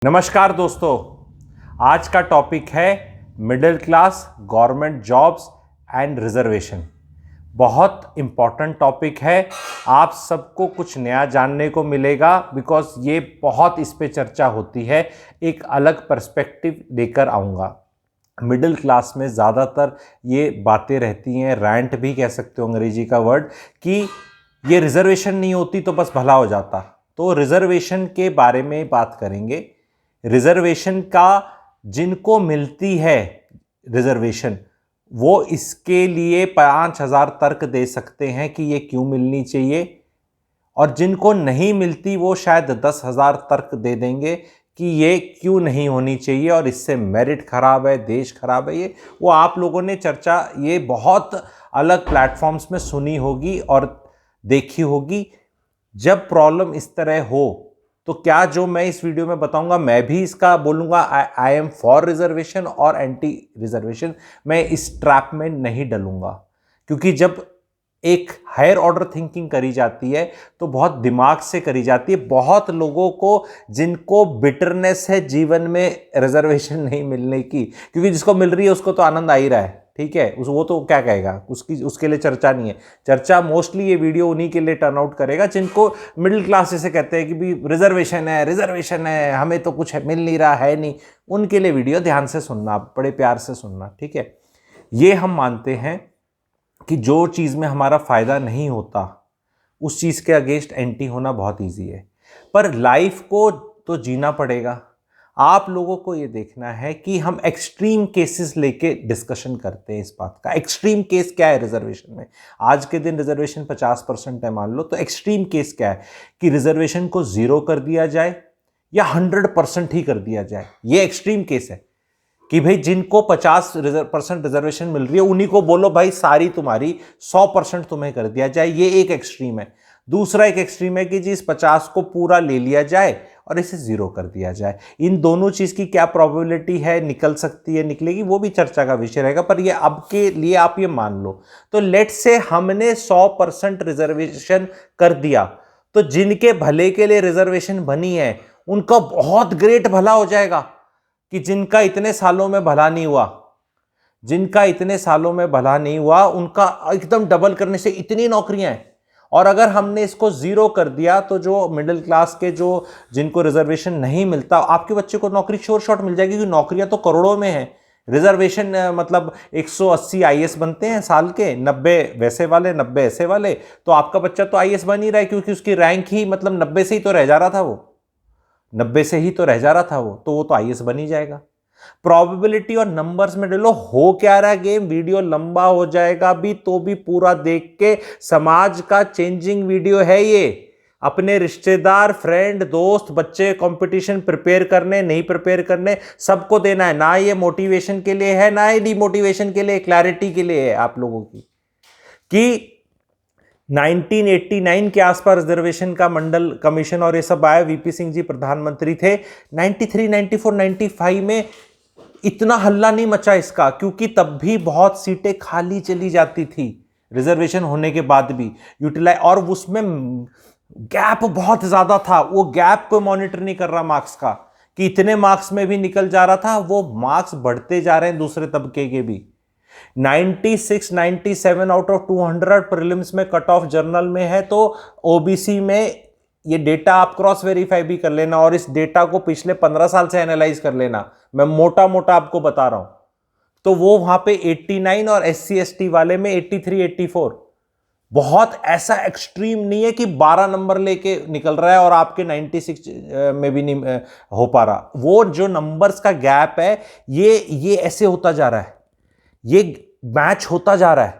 नमस्कार दोस्तों, आज का टॉपिक है middle class government jobs and reservation. बहुत इम्पॉर्टेंट टॉपिक है। आप सबको कुछ नया जानने को मिलेगा बिकॉज ये बहुत इस पे चर्चा होती है। एक अलग पर्सपेक्टिव लेकर आऊँगा। मिडिल क्लास में ज़्यादातर ये बातें रहती हैं, रैंट भी कह सकते हो अंग्रेजी का वर्ड, कि ये रिजर्वेशन नहीं होती तो बस भला हो जाता। तो रिजर्वेशन के बारे में बात करेंगे। रिजर्वेशन का जिनको मिलती है रिजर्वेशन, वो इसके लिए 5,000 तर्क दे सकते हैं कि ये क्यों मिलनी चाहिए, और जिनको नहीं मिलती वो शायद 10,000 तर्क दे देंगे कि ये क्यों नहीं होनी चाहिए और इससे मेरिट खराब है, देश खराब है। ये वो आप लोगों ने चर्चा ये बहुत अलग प्लेटफॉर्म्स में सुनी होगी और देखी होगी। जब प्रॉब्लम इस तरह हो तो क्या जो मैं इस वीडियो में बताऊंगा, मैं भी इसका बोलूंगा आई एम फॉर रिजर्वेशन और एंटी रिजर्वेशन। मैं इस ट्रैप में नहीं डलूंगा, क्योंकि जब एक हायर ऑर्डर थिंकिंग करी जाती है तो बहुत दिमाग से करी जाती है। बहुत लोगों को जिनको बिटरनेस है जीवन में रिजर्वेशन नहीं मिलने की, क्योंकि जिसको मिल रही है उसको तो आनंद आ ही रहा है, ठीक है, वो तो क्या कहेगा, उसके लिए चर्चा नहीं है। चर्चा मोस्टली ये वीडियो उन्हीं के लिए टर्न आउट करेगा जिनको मिडिल क्लास जैसे कहते हैं कि भी रिजर्वेशन है, हमें तो कुछ मिल नहीं रहा है नहीं। उनके लिए वीडियो ध्यान से सुनना, बड़े प्यार से सुनना, ठीक है। ये हम मानते हैं कि जो चीज़ में हमारा फ़ायदा नहीं होता उस चीज़ के अगेंस्ट एंटी होना बहुत ईजी है, पर लाइफ को तो जीना पड़ेगा। आप लोगों को ये देखना है कि हम एक्सट्रीम केसेस लेके डिस्कशन करते हैं इस बात का। एक्सट्रीम केस क्या है रिजर्वेशन में? आज के दिन रिजर्वेशन 50% है मान लो, तो एक्सट्रीम केस क्या है कि रिजर्वेशन को 0 कर दिया जाए या 100% ही कर दिया जाए। ये एक्सट्रीम केस है कि भाई जिनको 50% रिजर्वेशन मिल रही है उन्हीं को बोलो भाई सारी तुम्हारी 100% तुम्हें कर दिया जाए। ये एक एक्सट्रीम है। दूसरा एक एक्सट्रीम है कि जी इस 50 को पूरा ले लिया जाए और इसे 0 कर दिया जाए। इन दोनों चीज की क्या प्रोबेबिलिटी है, निकल सकती है, निकलेगी, वो भी चर्चा का विषय रहेगा। पर ये अब के लिए आप ये मान लो, तो लेट से हमने 100% रिजर्वेशन कर दिया, तो जिनके भले के लिए रिजर्वेशन बनी है उनका बहुत ग्रेट भला हो जाएगा। कि जिनका इतने सालों में भला नहीं हुआ, उनका एकदम डबल करने से इतनी नौकरियां हैं। और अगर हमने इसको 0 कर दिया तो जो मिडिल क्लास के जिनको रिजर्वेशन नहीं मिलता, आपके बच्चे को नौकरी श्योर शॉट मिल जाएगी, क्योंकि नौकरियां तो करोड़ों में हैं। रिजर्वेशन मतलब 180 आईएएस बनते हैं साल के, 90 वैसे वाले 90 ऐसे वाले। तो आपका बच्चा तो आईएएस बन ही रहा है, क्योंकि उसकी रैंक ही मतलब 90 से ही तो रह जा रहा था वो, तो वो तो आईएएस बन ही जाएगा। प्रोबेबिलिटी और नंबर्स में डलो। हो क्या रहा गेम, वीडियो लंबा हो जाएगा भी तो भी पूरा देख के, समाज का चेंजिंग वीडियो है ये। अपने रिश्तेदार, फ्रेंड, दोस्त, बच्चे कंपटीशन प्रिपेयर करने नहीं प्रिपेयर करने सबको देना है। ना ये मोटिवेशन के लिए है, ना ये डिमोटिवेशन के लिए, क्लैरिटी के लिए है आप लोगों की। कि 1989 के आसपास रिजर्वेशन का मंडल कमीशन और ये सब आया, वीपी सिंह जी प्रधानमंत्री थे। 93, 94, 95 में इतना हल्ला नहीं मचा इसका, क्योंकि तब भी बहुत सीटें खाली चली जाती थी रिजर्वेशन होने के बाद भी यूटिलाइज, और उसमें गैप बहुत ज्यादा था। वो गैप को मॉनिटर नहीं कर रहा मार्क्स का, कि इतने मार्क्स में भी निकल जा रहा था, वो मार्क्स बढ़ते जा रहे हैं दूसरे तबके के भी। 96, 97 आउट ऑफ 200 प्रीलिम्स में कट ऑफ जर्नल में है, तो ओबीसी में ये डेटा आप क्रॉस वेरीफाई भी कर लेना, और इस डेटा को पिछले 15 साल से एनालाइज कर लेना, मैं मोटा मोटा आपको बता रहा हूं। तो वो वहां पे 89 और SC ST वाले में 83, 84, बहुत ऐसा एक्सट्रीम नहीं है कि 12 नंबर लेके निकल रहा है और आपके 96 में भी नहीं हो पा रहा। वो जो नंबर्स का गैप है ये ऐसे होता जा रहा है, ये मैच होता जा रहा है।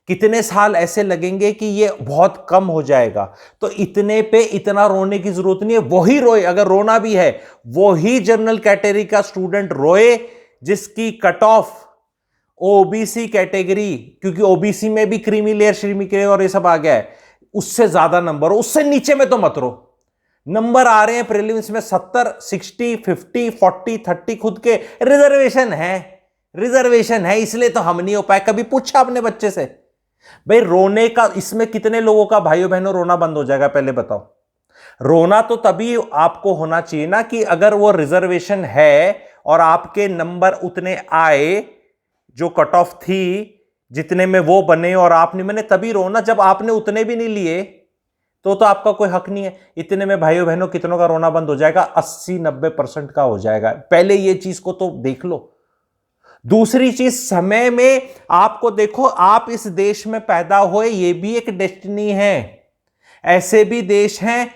कितने साल ऐसे लगेंगे कि ये बहुत कम हो जाएगा। तो इतने पे इतना रोने की जरूरत नहीं है। वही रोए, अगर रोना भी है वही जनरल कैटेगरी का स्टूडेंट रोए जिसकी कट ऑफ ओबीसी कैटेगरी, क्योंकि ओबीसी में भी क्रीमी लेयर, श्रीमी लेयर और ये सब आ गया है, उससे ज्यादा नंबर हो। उससे नीचे में तो मत रो। नंबर आ रहे हैं प्रीलिम्स में 70, 60, 50, 40, 30 खुद के। रिजर्वेशन है इसलिए तो हम नहीं हो पाए। कभी पूछा अपने बच्चे से भाई रोने का, इसमें कितने लोगों का भाइयों बहनों रोना बंद हो जाएगा पहले बताओ? रोना तो तभी आपको होना चाहिए ना कि अगर वो रिजर्वेशन है और आपके नंबर उतने आए जो कट ऑफ थी जितने में वो बने और आप नहीं बने, तभी रोना। जब आपने उतने भी नहीं लिए तो आपका कोई हक नहीं है। इतने में भाइयों बहनों कितनों का रोना बंद हो जाएगा? 80-90% का हो जाएगा। पहले ये चीज को तो देख लो। दूसरी चीज, समय में आपको देखो, आप इस देश में पैदा हुए, ये भी एक डेस्टिनी है। ऐसे भी देश हैं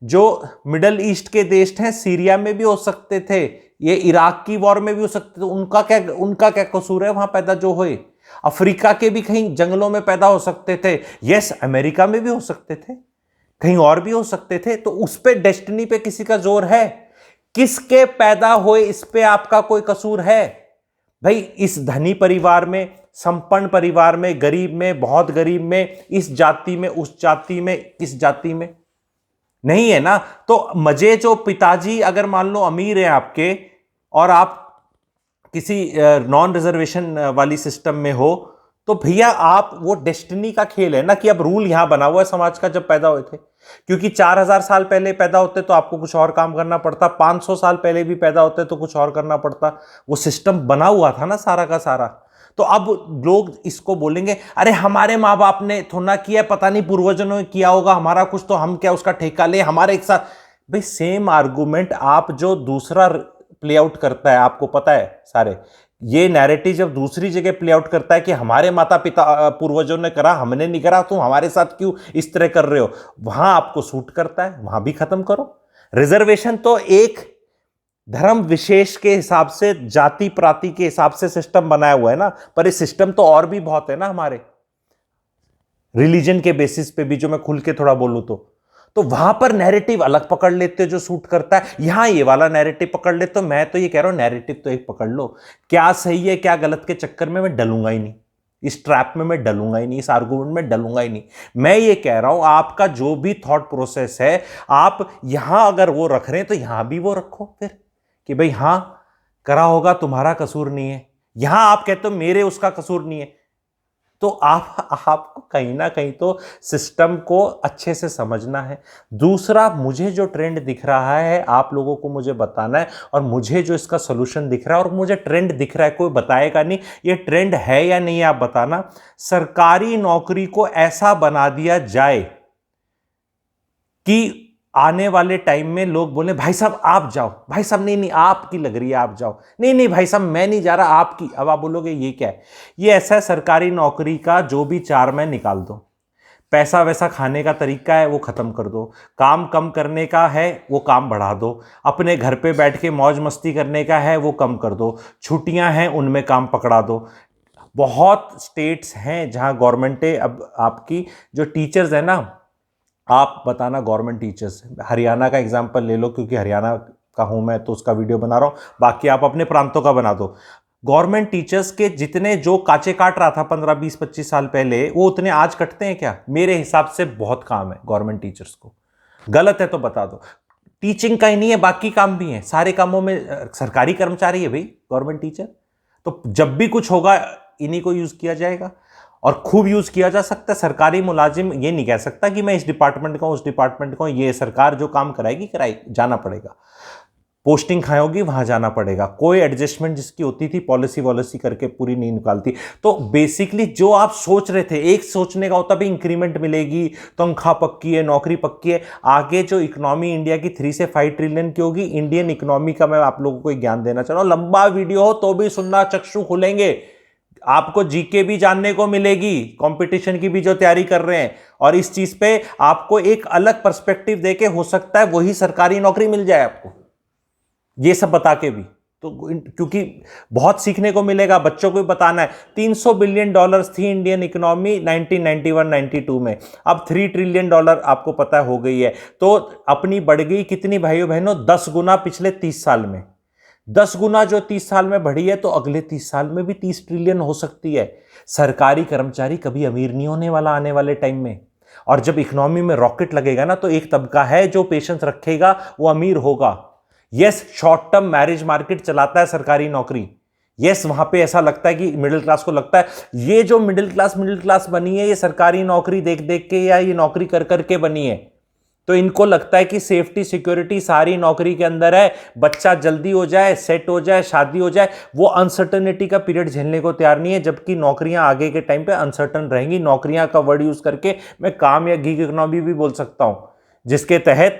जो मिडल ईस्ट के देश हैं, सीरिया में भी हो सकते थे, ये इराक की वॉर में भी हो सकते थे। उनका क्या कसूर है वहां पैदा जो हुए? अफ्रीका के भी कहीं जंगलों में पैदा हो सकते थे। यस, अमेरिका में भी हो सकते थे, कहीं और भी हो सकते थे। तो उस पे, डेस्टिनी पे किसी का जोर है? किसके पैदा हुए इस पे आपका कोई कसूर है? भाई, इस धनी परिवार में, संपन्न परिवार में, गरीब में, बहुत गरीब में, इस जाति में, उस जाति में, इस जाति में नहीं है ना। तो मजे जो पिताजी अगर मान लो अमीर हैं आपके और आप किसी नॉन रिजर्वेशन वाली सिस्टम में हो, तो भैया आप, वो डेस्टिनी का खेल है ना कि अब रूल यहां बना हुआ है समाज का जब पैदा हुए थे। क्योंकि 4000 साल पहले पैदा होते तो आपको कुछ और काम करना पड़ता, 500 साल पहले भी पैदा होते तो कुछ और करना पड़ता। वो सिस्टम बना हुआ था ना सारा का सारा। तो अब लोग इसको बोलेंगे, अरे हमारे माँ बाप ने थोड़ा किया, पता नहीं पूर्वजों ने किया होगा, हमारा कुछ तो हम क्या उसका ठेका ले, हमारे एक साथ। भाई सेम आर्गुमेंट आप जो दूसरा प्ले आउट करता है, आपको पता है सारे ये नैरेटिव जब दूसरी जगह प्ले आउट करता है कि हमारे माता पिता पूर्वजों ने करा, हमने नहीं करा, तुम हमारे साथ क्यों इस तरह कर रहे हो, वहां आपको सूट करता है, वहां भी खत्म करो। रिजर्वेशन तो एक धर्म विशेष के हिसाब से, जाति प्राति के हिसाब से सिस्टम बनाया हुआ है ना, पर इस सिस्टम तो और भी बहुत है ना हमारे रिलीजन के बेसिस पे भी, जो मैं खुल के थोड़ा बोलूं तो वहां पर नैरेटिव अलग पकड़ लेते जो सूट करता है, यहां ये वाला नैरेटिव पकड़ लेते। तो मैं तो ये कह रहा हूं, नैरेटिव तो एक पकड़ लो, क्या सही है क्या गलत के चक्कर में मैं डलूंगा ही नहीं, इस ट्रैप में मैं डलूंगा ही नहीं, इस आर्गुमेंट में डलूंगा ही नहीं। मैं ये कह रहा हूं, आपका जो भी थॉट प्रोसेस है, आप यहां अगर वो रख रहे हैं तो यहां भी वो रखो फिर, कि भाई हां करा होगा, तुम्हारा कसूर नहीं है। यहां आप कहते हो मेरे उसका कसूर नहीं है, तो आपको कहीं ना कहीं तो सिस्टम को अच्छे से समझना है। दूसरा, मुझे जो ट्रेंड दिख रहा है आप लोगों को मुझे बताना है, और मुझे जो इसका सोल्यूशन दिख रहा है, और मुझे ट्रेंड दिख रहा है, कोई बताएगा नहीं ये ट्रेंड है या नहीं, आप बताना। सरकारी नौकरी को ऐसा बना दिया जाए कि आने वाले टाइम में लोग बोले भाई साहब आप जाओ, भाई साहब नहीं आपकी लग रही है आप जाओ, नहीं भाई साहब मैं नहीं जा रहा आपकी। अब आप बोलोगे ये क्या है? ये ऐसा है, सरकारी नौकरी का जो भी चार में निकाल दो, पैसा वैसा खाने का तरीका है वो खत्म कर दो, काम कम करने का है वो काम बढ़ा दो, अपने घर पे बैठ के मौज मस्ती करने का है वो कम कर दो, छुट्टियां हैं उनमें काम पकड़ा दो। बहुत स्टेट्स हैं जहां गवर्नमेंटें, अब आपकी जो टीचर्स है ना, आप बताना गवर्नमेंट टीचर्स, हरियाणा का एग्जांपल ले लो क्योंकि हरियाणा का हूं मैं तो उसका वीडियो बना रहा हूं, बाकी आप अपने प्रांतों का बना दो। गवर्नमेंट टीचर्स के जितने जो काचे काट रहा था 15-20-25 साल पहले, वो उतने आज कटते हैं क्या? मेरे हिसाब से बहुत काम है गवर्नमेंट टीचर्स को, गलत है तो बता दो। टीचिंग का ही नहीं है, बाकी काम भी है, सारे कामों में सरकारी कर्मचारी है भाई गवर्नमेंट टीचर। तो जब भी कुछ होगा इन्हीं को यूज किया जाएगा, और खूब यूज किया जा सकता है। सरकारी मुलाजिम ये नहीं कह सकता कि मैं इस डिपार्टमेंट का हूं उस डिपार्टमेंट का हूं, ये सरकार जो काम कराएगी जाना पड़ेगा, पोस्टिंग खाओगी वहां जाना पड़ेगा। कोई एडजस्टमेंट जिसकी होती थी पॉलिसी वॉलिसी करके पूरी नहीं निकालती। तो बेसिकली जो आप सोच रहे थे, एक सोचने का होता भी इंक्रीमेंट मिलेगी, तनख्वाह पक्की है, नौकरी पक्की है, आगे जो इकोनॉमी इंडिया की 3 से 5 ट्रिलियन की होगी, इंडियन इकोनॉमी का मैं आप लोगों को ज्ञान देना चाह रहा हूं। लंबा वीडियो हो तो भी सुनना, चक्षु खुलेंगे, आपको जीके भी जानने को मिलेगी, कंपटीशन की भी जो तैयारी कर रहे हैं, और इस चीज पे आपको एक अलग पर्सपेक्टिव देके हो सकता है वही सरकारी नौकरी मिल जाए आपको, ये सब बता के भी। तो क्योंकि बहुत सीखने को मिलेगा, बच्चों को भी बताना है। $300 बिलियन थी इंडियन इकोनॉमी 1991-92 में, अब $3 ट्रिलियन आपको पता हो गई है। तो अपनी बढ़ गई कितनी भाइयों बहनों? 10 गुना पिछले 30 साल में। 10 गुना जो 30 साल में बढ़ी है, तो अगले 30 साल में भी 30 ट्रिलियन हो सकती है। सरकारी कर्मचारी कभी अमीर नहीं होने वाला आने वाले टाइम में, और जब इकोनॉमी में रॉकेट लगेगा ना, तो एक तबका है जो पेशेंस रखेगा वो अमीर होगा। Yes, short term marriage market चलाता है सरकारी नौकरी। यस, वहां पे ऐसा लगता है कि मिडिल क्लास को लगता है ये जो मिडिल क्लास बनी है, ये सरकारी नौकरी देख देख के या ये नौकरी कर करके बनी है। तो इनको लगता है कि सेफ्टी सिक्योरिटी सारी नौकरी के अंदर है, बच्चा जल्दी हो जाए, सेट हो जाए, शादी हो जाए। वो अनसर्टेनिटी का पीरियड झेलने को तैयार नहीं है, जबकि नौकरियां आगे के टाइम पे अनसर्टन रहेंगी। नौकरियां का वर्ड यूज करके मैं काम या गिग इकोनॉमी भी बोल सकता हूं, जिसके तहत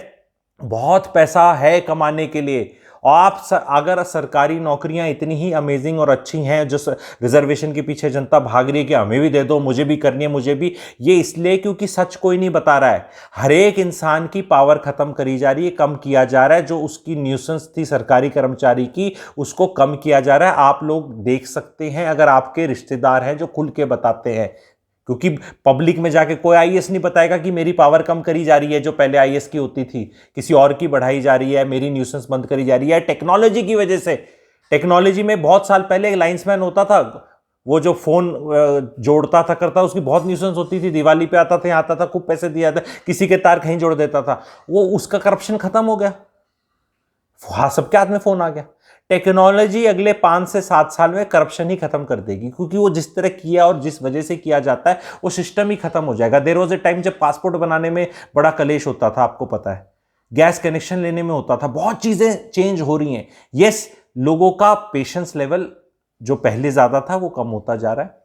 बहुत पैसा है कमाने के लिए। और अगर सरकारी नौकरियां इतनी ही अमेजिंग और अच्छी हैं, जो रिजर्वेशन के पीछे जनता भाग रही है कि हमें भी दे दो, मुझे भी करनी है, मुझे भी, ये इसलिए क्योंकि सच कोई नहीं बता रहा है। हर एक इंसान की पावर खत्म करी जा रही है, कम किया जा रहा है। जो उसकी न्यूसेंस थी सरकारी कर्मचारी की, उसको कम किया जा रहा है। आप लोग देख सकते हैं, अगर आपके रिश्तेदार हैं जो खुल के बताते हैं, क्योंकि पब्लिक में जाके कोई आईएएस नहीं बताएगा कि मेरी पावर कम करी जा रही है, जो पहले आईएएस की होती थी, किसी और की बढ़ाई जा रही है, मेरी न्यूसेंस बंद करी जा रही है टेक्नोलॉजी की वजह से। टेक्नोलॉजी में बहुत साल पहले एक लाइंसमैन होता था, वो जो फोन जोड़ता था करता, उसकी बहुत न्यूसेंस होती थी, दिवाली पे आता था, यहाँ आता था, खूब पैसे दिया था, किसी के तार कहीं जोड़ देता था, वो उसका करप्शन खत्म हो गया। हाँ, सबके हाथ में फोन आ गया। टेक्नोलॉजी अगले 5 से 7 साल में करप्शन ही खत्म कर देगी, क्योंकि वो जिस तरह किया और जिस वजह से किया जाता है वो सिस्टम ही खत्म हो जाएगा। देयर वाज ए टाइम जब पासपोर्ट बनाने में बड़ा कलेश होता था, आपको पता है, गैस कनेक्शन लेने में होता था, बहुत चीजें चेंज हो रही हैं। यस, लोगों का पेशेंस लेवल जो पहले ज्यादा था वो कम होता जा रहा है।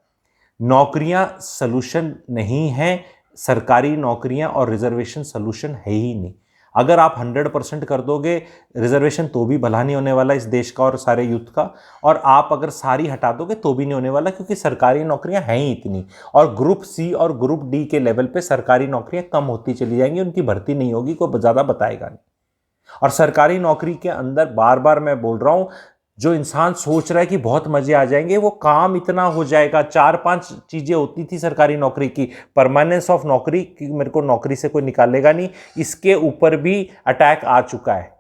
नौकरियां सलूशन नहीं है, सरकारी नौकरियां और रिजर्वेशन सलूशन है ही नहीं। अगर आप 100% कर दोगे रिजर्वेशन, तो भी भला नहीं होने वाला इस देश का और सारे यूथ का। और आप अगर सारी हटा दोगे तो भी नहीं होने वाला, क्योंकि सरकारी नौकरियां हैं ही इतनी। और ग्रुप सी और ग्रुप डी के लेवल पे सरकारी नौकरियां कम होती चली जाएंगी, उनकी भर्ती नहीं होगी, कोई ज़्यादा बताएगा नहीं। और सरकारी नौकरी के अंदर बार बार मैं बोल रहा हूं, जो इंसान सोच रहा है कि बहुत मजे आ जाएंगे, वो काम इतना हो जाएगा। 4-5 चीजें होती थी सरकारी नौकरी की। परमानेंस ऑफ नौकरी कि मेरे को नौकरी से कोई निकालेगा नहीं, इसके ऊपर भी अटैक आ चुका है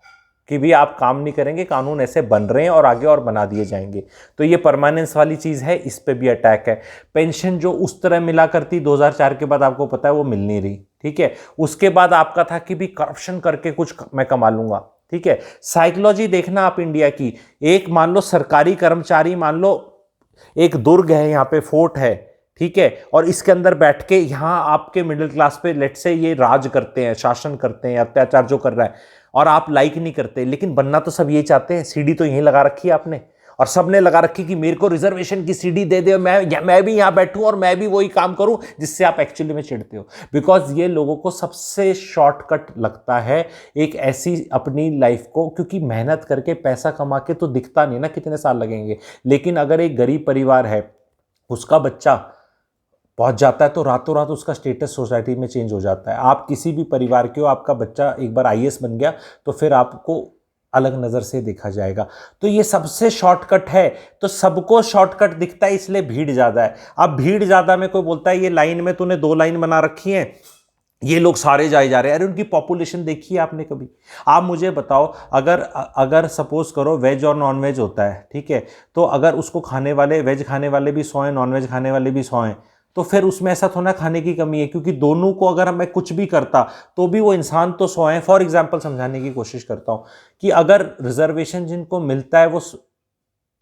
कि भी आप काम नहीं करेंगे, कानून ऐसे बन रहे हैं और आगे और बना दिए जाएंगे। तो ये परमानेंस वाली चीज है, इस पे भी अटैक है। पेंशन जो उस तरह मिला करती 2004 के बाद, आपको पता है वो मिल नहीं रही, ठीक है। उसके बाद आपका था कि भी करप्शन करके कुछ मैं कमा लूंगा, ठीक है। साइकोलॉजी देखना आप इंडिया की, एक मान लो सरकारी कर्मचारी, मान लो एक दुर्ग है, यहाँ पे फोर्ट है, ठीक है, और इसके अंदर बैठ के यहाँ आपके मिडिल क्लास पे लेट से ये राज करते हैं, शासन करते हैं, अत्याचार जो कर रहा है, और आप लाइक नहीं करते, लेकिन बनना तो सब यही चाहते हैं। सीडी तो यहीं लगा रखी है आपने, और सबने लगा रखी कि मेरे को रिजर्वेशन की सीडी दे दे, मैं भी यहां बैठूं और मैं भी वही काम करूं जिससे आप एक्चुअली में चिढ़ते हो। बिकॉज ये लोगों को सबसे शॉर्टकट लगता है एक ऐसी अपनी लाइफ को, क्योंकि मेहनत करके पैसा कमा के तो दिखता नहीं ना कितने साल लगेंगे। लेकिन अगर एक गरीब परिवार है, उसका बच्चा पहुंच जाता है तो रातों रात उसका स्टेटस सोसाइटी में चेंज हो जाता है। आप किसी भी परिवार के हो, आपका बच्चा एक बार आईएएस बन गया तो फिर आपको अलग नज़र से देखा जाएगा। तो ये सबसे शॉर्टकट है, तो सबको शॉर्टकट दिखता है, इसलिए भीड़ ज़्यादा है। अब भीड़ ज़्यादा में कोई बोलता है ये लाइन में तूने 2 लाइन बना रखी है, ये लोग सारे जाए जा रहे हैं। अरे उनकी पॉपुलेशन देखी है आपने कभी? आप मुझे बताओ, अगर सपोज करो वेज और नॉन वेज होता है, ठीक है, तो अगर उसको खाने वाले, वेज खाने वाले भी 100 हैं, नॉन वेज खाने वाले भी 100 हैं, तो फिर उसमें ऐसा थोड़ा खाने की कमी है, क्योंकि दोनों को अगर मैं कुछ भी करता तो भी वो इंसान तो 100 हैं। फॉर एग्जाम्पल समझाने की कोशिश करता हूँ कि अगर रिजर्वेशन जिनको मिलता है वो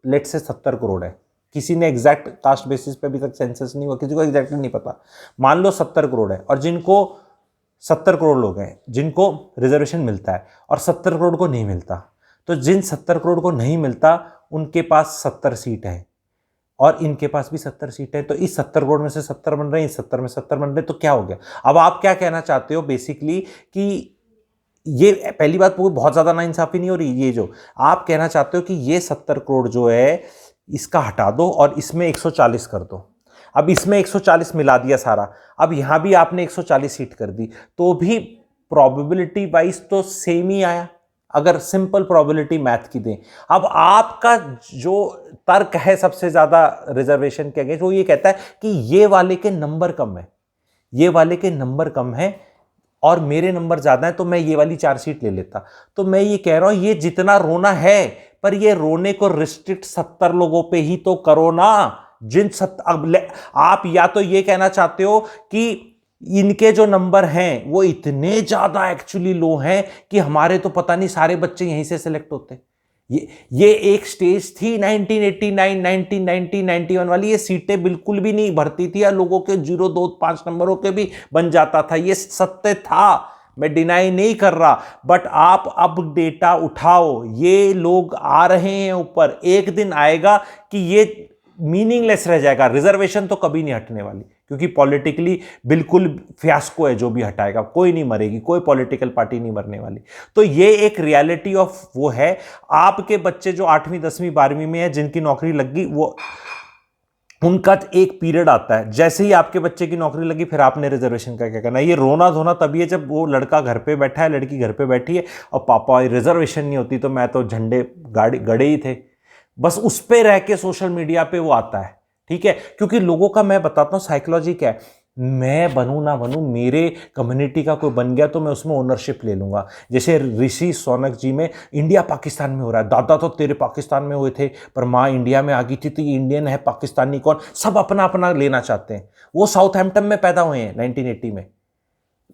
लेट से 70 करोड़ है, किसी ने एग्जैक्ट कास्ट बेसिस पे अभी तक सेंसस नहीं हुआ, किसी को एग्जैक्टली नहीं पता, मान लो 70 करोड़ है, और जिनको 70 करोड़ लोग हैं जिनको रिजर्वेशन मिलता है और 70 करोड़ को नहीं मिलता, तो जिन 70 करोड़ को नहीं मिलता उनके पास 70 सीट है और इनके पास भी 70 सीटें, तो इस 70 करोड़ में से 70 बन रहे हैं, इस 70 में 70 बन रहे हैं, तो क्या हो गया? अब आप क्या कहना चाहते हो बेसिकली कि ये पहली बात बहुत ज़्यादा नाइंसाफ़ी नहीं हो रही, ये जो आप कहना चाहते हो कि ये 70 करोड़ जो है इसका हटा दो और इसमें 140 कर दो। अब इसमें 140 मिला दिया सारा, अब यहाँ भी आपने 140 सीट कर दी, तो भी प्रोबेबिलिटी वाइज तो सेम ही आया, अगर सिंपल प्रोबेबिलिटी मैथ की दें। अब आपका जो तर्क है सबसे ज्यादा रिजर्वेशन के अगेंस्ट, वो ये कहता है कि ये वाले के नंबर कम है, ये वाले के नंबर कम है और मेरे नंबर ज्यादा है, तो मैं ये वाली 4 सीट ले लेता। तो मैं ये कह रहा हूं, ये जितना रोना है, पर ये रोने को रिस्ट्रिक्ट 70 लोगों पे ही तो करो ना। आप या तो ये कहना चाहते हो कि इनके जो नंबर हैं वो इतने ज्यादा एक्चुअली लो हैं कि हमारे तो पता नहीं सारे बच्चे यहीं से सिलेक्ट होते। ये एक स्टेज थी 1989, 1990, 91 वाली, ये सीटें बिल्कुल भी नहीं भरती थी या लोगों के 0, 2, 5 नंबरों के भी बन जाता था, ये सत्य था। मैं डिनाई नहीं कर रहा, बट आप अब डेटा उठाओ, ये लोग आ रहे हैं ऊपर, एक दिन आएगा कि ये मीनिंगलेस रह जाएगा। रिजर्वेशन तो कभी नहीं हटने वाली, क्योंकि पॉलिटिकली बिल्कुल फियास्को है जो भी हटाएगा, कोई नहीं मरेगी, कोई पॉलिटिकल पार्टी नहीं मरने वाली। तो ये एक रियलिटी ऑफ वो है। आपके बच्चे जो 8वीं 10वीं 12वीं में है, जिनकी नौकरी लग गई, वो उनका एक पीरियड आता है, जैसे ही आपके बच्चे की नौकरी लगी फिर आपने रिजर्वेशन का क्या करना है। ये रोना धोना तभी है जब वो लड़का घर पे बैठा है, लड़की घर पे बैठी है, और पापा रिजर्वेशन नहीं होती तो मैं तो झंडे गाड़ी गड़े ही थे। बस उस पे रह के सोशल मीडिया पे वो आता है, ठीक है। क्योंकि लोगों का, मैं बताता हूं साइकोलॉजी क्या है, मैं बनूं ना बनूं, मेरे कम्युनिटी का कोई बन गया तो मैं उसमें ओनरशिप ले लूंगा। जैसे ऋषि सोनक जी में इंडिया पाकिस्तान में हो रहा है, दादा तो तेरे पाकिस्तान में हुए थे पर माँ इंडिया में आ गई थी, तो ये इंडियन है पाकिस्तानी कौन, सब अपना अपना लेना चाहते हैं। वो साउथहैम्पटन में पैदा हुए हैं 1980 में,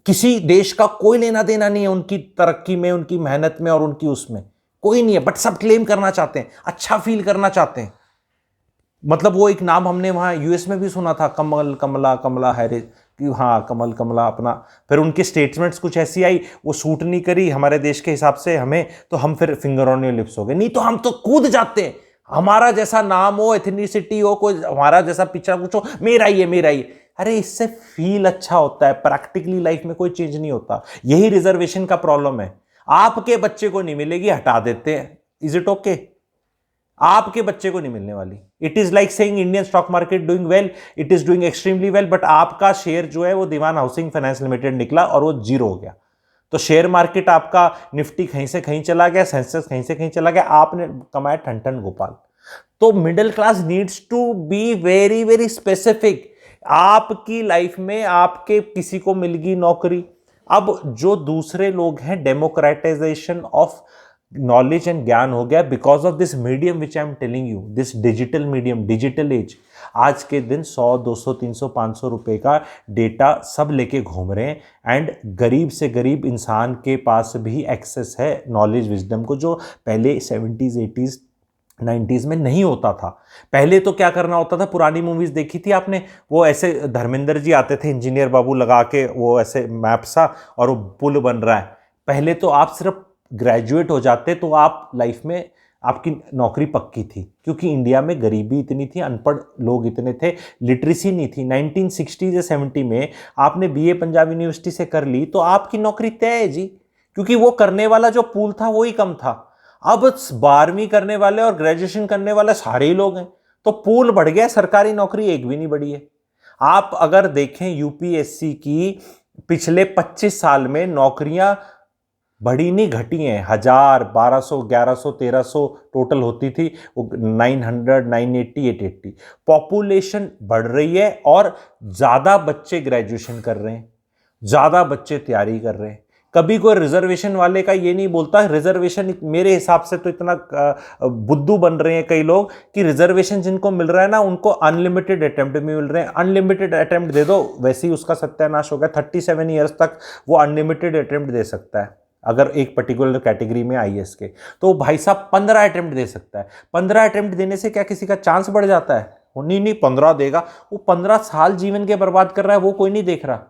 किसी देश का कोई लेना देना नहीं है उनकी तरक्की में, उनकी मेहनत में और उनकी उसमें कोई नहीं है, बट सब क्लेम करना चाहते हैं, अच्छा फील करना चाहते हैं। मतलब वो एक नाम हमने वहाँ यूएस में भी सुना था, कमल कमला कमला हैरिस, कि हाँ कमल कमला अपना, फिर उनके स्टेटमेंट्स कुछ ऐसी आई, वो सूट नहीं करी हमारे देश के हिसाब से हमें, तो हम फिर फिंगर ऑन योर लिप्स हो गए। नहीं तो हम तो कूद जाते हैं, हमारा जैसा नाम हो, एथनिसिटी हो, कोई हमारा जैसा पिक्चर कुछ हो, मेरा ही है मेरा ही। अरे इससे फील अच्छा होता है, प्रैक्टिकली लाइफ में कोई चेंज नहीं होता। यही रिजर्वेशन का प्रॉब्लम है, आपके बच्चे को नहीं मिलेगी, हटा देते हैं, इज इट ओके? आपके बच्चे को नहीं मिलने वाली। It is like saying Indian stock market doing well, it is doing extremely well, but आपका शेयर जो है वो दीवान हाउसिंग फाइनेंस लिमिटेड निकला और वो जीरो हो गया। तो शेयर मार्केट आपका निफ्टी कहीं से कहीं चला गया, सेंसेक्स कहीं से कहीं चला गया, आपने कमाया ठन ठन गोपाल। तो middle class needs to be very very specific. आपकी लाइफ में आपके किसी को मिल गई नौकरी, अब जो दूसरे लोग हैं, डेमोक्रेटाइजेशन ऑफ नॉलेज एंड ज्ञान हो गया because of this medium which I am telling you, this digital medium, digital age. आज के दिन 100 200 300 500 रुपए का डेटा सब लेके घूम रहे हैं, एंड गरीब से गरीब इंसान के पास भी एक्सेस है नॉलेज विजडम को, जो पहले 70s 80s 90s में नहीं होता था। पहले तो क्या करना होता था, पुरानी मूवीज देखी थी आपने, वो ऐसे धर्मेंद्र जी आते थे इंजीनियर बाबू लगा के, वो ऐसे मैप सा और वो पुल बन रहा है। पहले तो आप सिर्फ ग्रेजुएट हो जाते तो आप लाइफ में आपकी नौकरी पक्की थी, क्योंकि इंडिया में गरीबी इतनी थी, अनपढ़ लोग इतने थे, लिटरेसी नहीं थी। 1960 या 70 में आपने बीए पंजाब यूनिवर्सिटी से कर ली तो आपकी नौकरी तय है जी, क्योंकि वो करने वाला जो पूल था वही कम था। अब 12वीं करने वाले और ग्रेजुएशन करने वाले सारे ही लोग हैं, तो पूल बढ़ गया, सरकारी नौकरी एक भी नहीं बढ़ी है। आप अगर देखें यूपीएससी की पिछले 25 साल में नौकरियां बढ़ी नहीं घटी हैं, 1000 1200 1100 1300 टोटल होती थी, वो 900 980 880। पॉपुलेशन बढ़ रही है और ज़्यादा बच्चे ग्रेजुएशन कर रहे हैं, ज़्यादा बच्चे तैयारी कर रहे हैं। कभी कोई रिजर्वेशन वाले का ये नहीं बोलता, रिजर्वेशन मेरे हिसाब से तो इतना बुद्धू बन रहे हैं कई लोग कि रिजर्वेशन जिनको मिल रहा है ना उनको अनलिमिटेड अटेम्प्ट भी मिल रहे हैं। अनलिमिटेड अटेम्प्ट दे दो, वैसे ही उसका सत्यानाश हो गया। 37 ईयर्स तक वो अनलिमिटेड अटेम्प्ट दे सकता है अगर एक पर्टिकुलर कैटेगरी में आईएएस के, तो भाई साहब 15 अटेम्प्ट दे सकता है। 15 अटेम्प्ट देने से क्या किसी का चांस बढ़ जाता है? नहीं नहीं 15 देगा, वो 15 साल जीवन के बर्बाद कर रहा है, वो कोई नहीं देख रहा।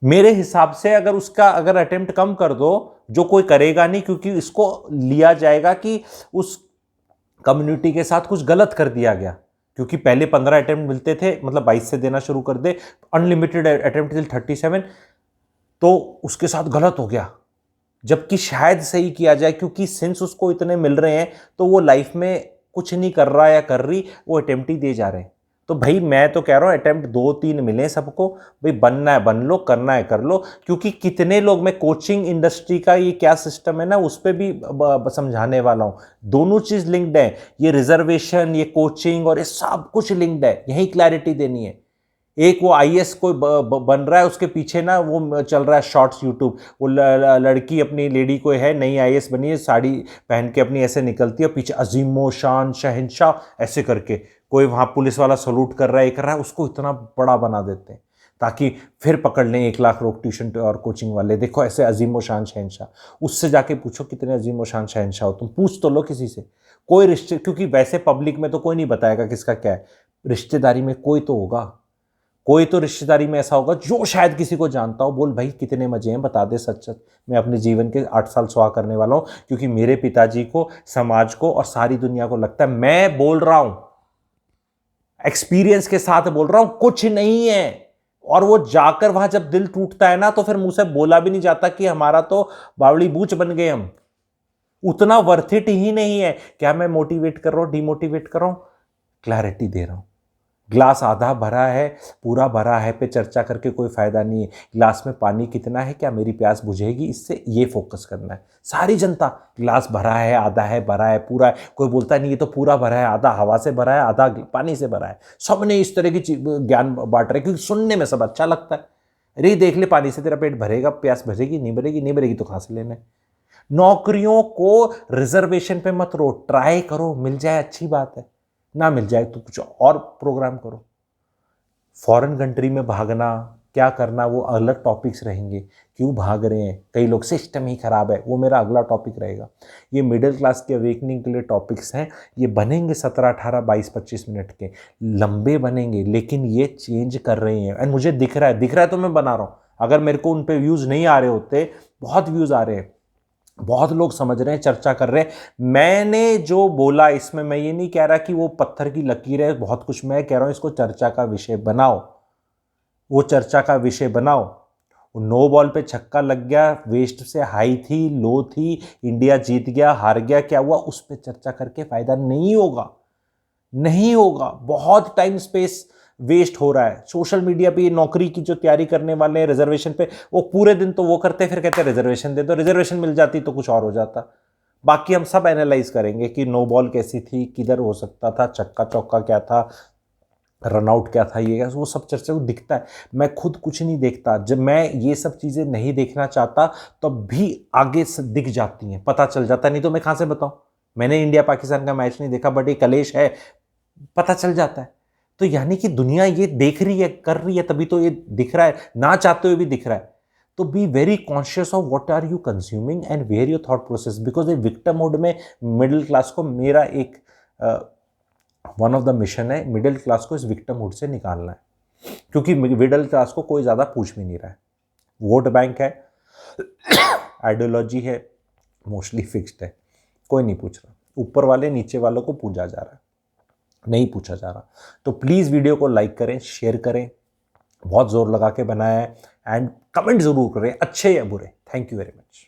मेरे हिसाब से अगर उसका अगर अटेम्प्ट कम कर दो, जो कोई करेगा नहीं, क्योंकि इसको लिया जाएगा कि उस कम्युनिटी के साथ कुछ गलत कर दिया गया, क्योंकि पहले 15 अटेम्प्ट मिलते थे, मतलब 22 से देना शुरू कर दे, अनलिमिटेड अटेम्प्ट टिल 37, तो उसके साथ गलत हो गया। जबकि शायद सही किया जाए, क्योंकि सिंस उसको इतने मिल रहे हैं तो वो लाइफ में कुछ नहीं कर रहा या कर रही, वो अटेम्प्ट ही दे जा रहे हैं। तो भाई मैं तो कह रहा हूँ अटेम्प्ट 2-3 मिले सबको, भाई बनना है बन लो, करना है कर लो। क्योंकि कितने लोग, मैं कोचिंग इंडस्ट्री का ये क्या सिस्टम है ना उस पर भी समझाने वाला हूँ। दोनों चीज़ लिंक्ड है, ये रिजर्वेशन, ये कोचिंग और ये सब कुछ लिंक्ड है, यही क्लैरिटी देनी है। एक वो आईएएस कोई बन रहा है, उसके पीछे ना वो चल रहा है शॉर्ट्स यूट्यूब, वो लड़की अपनी लेडी को है, नई आईएएस बनी है, साड़ी पहन के अपनी ऐसे निकलती है, पीछे अजीमो शान शहंशाह ऐसे करके कोई वहाँ पुलिस वाला सलूट कर रहा है, ये कर रहा है, उसको इतना बड़ा बना देते हैं ताकि फिर पकड़ लें 1 लाख लोग ट्यूशन और कोचिंग वाले, देखो ऐसे अजीमो शान शहंशाह। उससे जाके पूछो कितने अजीमो शान शहंशाह हो तुम, पूछ तो लो किसी से। कोई रिश्ते, क्योंकि वैसे पब्लिक में तो कोई नहीं बताएगा किसका क्या है, रिश्तेदारी में कोई तो होगा। कोई तो रिश्तेदारी में ऐसा होगा जो शायद किसी को जानता हो, बोल भाई कितने मजे हैं, बता दे सच सच। मैं अपने जीवन के 8 साल सुहा करने वाला हूं, क्योंकि मेरे पिताजी को, समाज को और सारी दुनिया को लगता है, मैं बोल रहा हूं एक्सपीरियंस के साथ बोल रहा हूं, कुछ नहीं है। और वो जाकर वहां जब दिल टूटता है ना, तो फिर मुंह से बोला भी नहीं जाता कि हमारा तो बावड़ी बूच बन गए हम, उतना वर्थ इट ही नहीं है। क्या मैं मोटिवेट कर रहा हूं, डिमोटिवेट कर रहा हूं? क्लैरिटी दे रहा हूं। ग्लास आधा भरा है, पूरा भरा है पे चर्चा करके कोई फायदा नहीं है। ग्लास में पानी कितना है, क्या मेरी प्यास बुझेगी, इससे ये फोकस करना है। सारी जनता ग्लास भरा है, आधा है, भरा है, पूरा है, कोई बोलता नहीं ये तो पूरा भरा है, आधा हवा से भरा है, आधा पानी से भरा है। सबने इस तरह की ज्ञान बांट रहे, क्योंकि सुनने में सब अच्छा लगता है। अरे देख ले, पानी से तेरा पेट भरेगा, प्यास भरेगी, नहीं भरेगी, नहीं भरेगी तो कहां से लेना है। नौकरियों को रिजर्वेशन पे मत रो, ट्राई करो, मिल जाए अच्छी बात है, ना मिल जाए तो कुछ और प्रोग्राम करो। फॉरेन कंट्री में भागना, क्या करना, वो अलग टॉपिक्स रहेंगे। क्यों भाग रहे हैं कई लोग, सिस्टम ही खराब है, वो मेरा अगला टॉपिक रहेगा। ये मिडिल क्लास के अवेकनिंग के लिए टॉपिक्स हैं। ये बनेंगे 17, 18, 22, 25 मिनट के, लंबे बनेंगे, लेकिन ये चेंज कर रहे हैं। एंड मुझे दिख रहा है तो मैं बना रहा हूँ। अगर मेरे को उन पे व्यूज़ नहीं आ रहे होते, बहुत व्यूज़ आ रहे हैं, बहुत लोग समझ रहे हैं, चर्चा कर रहे हैं। मैंने जो बोला इसमें, मैं ये नहीं कह रहा कि वो पत्थर की लकीर है, बहुत कुछ मैं कह रहा हूं, इसको चर्चा का विषय बनाओ, वो चर्चा का विषय बनाओ। नो बॉल पे छक्का लग गया, वेस्ट से हाई थी, लो थी, इंडिया जीत गया, हार गया, क्या हुआ, उस पर चर्चा करके फायदा नहीं होगा, नहीं होगा। बहुत टाइम स्पेस वेस्ट हो रहा है। सोशल मीडिया पे ये नौकरी की जो तैयारी करने वाले हैं रिजर्वेशन पे, वो पूरे दिन तो वो करते, फिर कहते हैं रिजर्वेशन दे दो, रिजर्वेशन मिल जाती तो कुछ और हो जाता। बाकी हम सब एनालाइज करेंगे कि नो बॉल कैसी थी, किधर हो सकता था, छक्का चौका क्या था, रनआउट क्या था, ये क्या, वो सब चर्चा को दिखता है। मैं खुद कुछ नहीं देखता, जब मैं ये सब चीज़ें नहीं देखना चाहता तब भी आगे से दिख जाती हैं, पता चल जाता है। नहीं तो मैं कहाँ से बताऊँ, मैंने इंडिया पाकिस्तान का मैच नहीं देखा, बट ये कलेश है, पता चल जाता है। तो यानी कि दुनिया ये देख रही है, कर रही है, तभी तो ये दिख रहा है, ना चाहते हुए भी दिख रहा है। तो be very conscious of what are you consuming and where your thought process. Because ये विक्टिम मोड में मिडिल क्लास को, मेरा एक वन ऑफ द मिशन है, मिडिल क्लास को इस विक्टिम मोड से निकालना है। क्योंकि मिडिल क्लास को कोई ज़्यादा पूछ भी नहीं रहा है। वोट बैंक है, आइडियोलॉजी है, मोस्टली फिक्स्ड है, कोई नहीं पूछ रहा। ऊपर वाले नीचे वालों को पूछा जा रहा है, नहीं पूछा जा रहा। तो प्लीज़ वीडियो को लाइक करें, शेयर करें, बहुत जोर लगा के बनाया है, एंड कमेंट ज़रूर करें, अच्छे या बुरे। Thank you very much.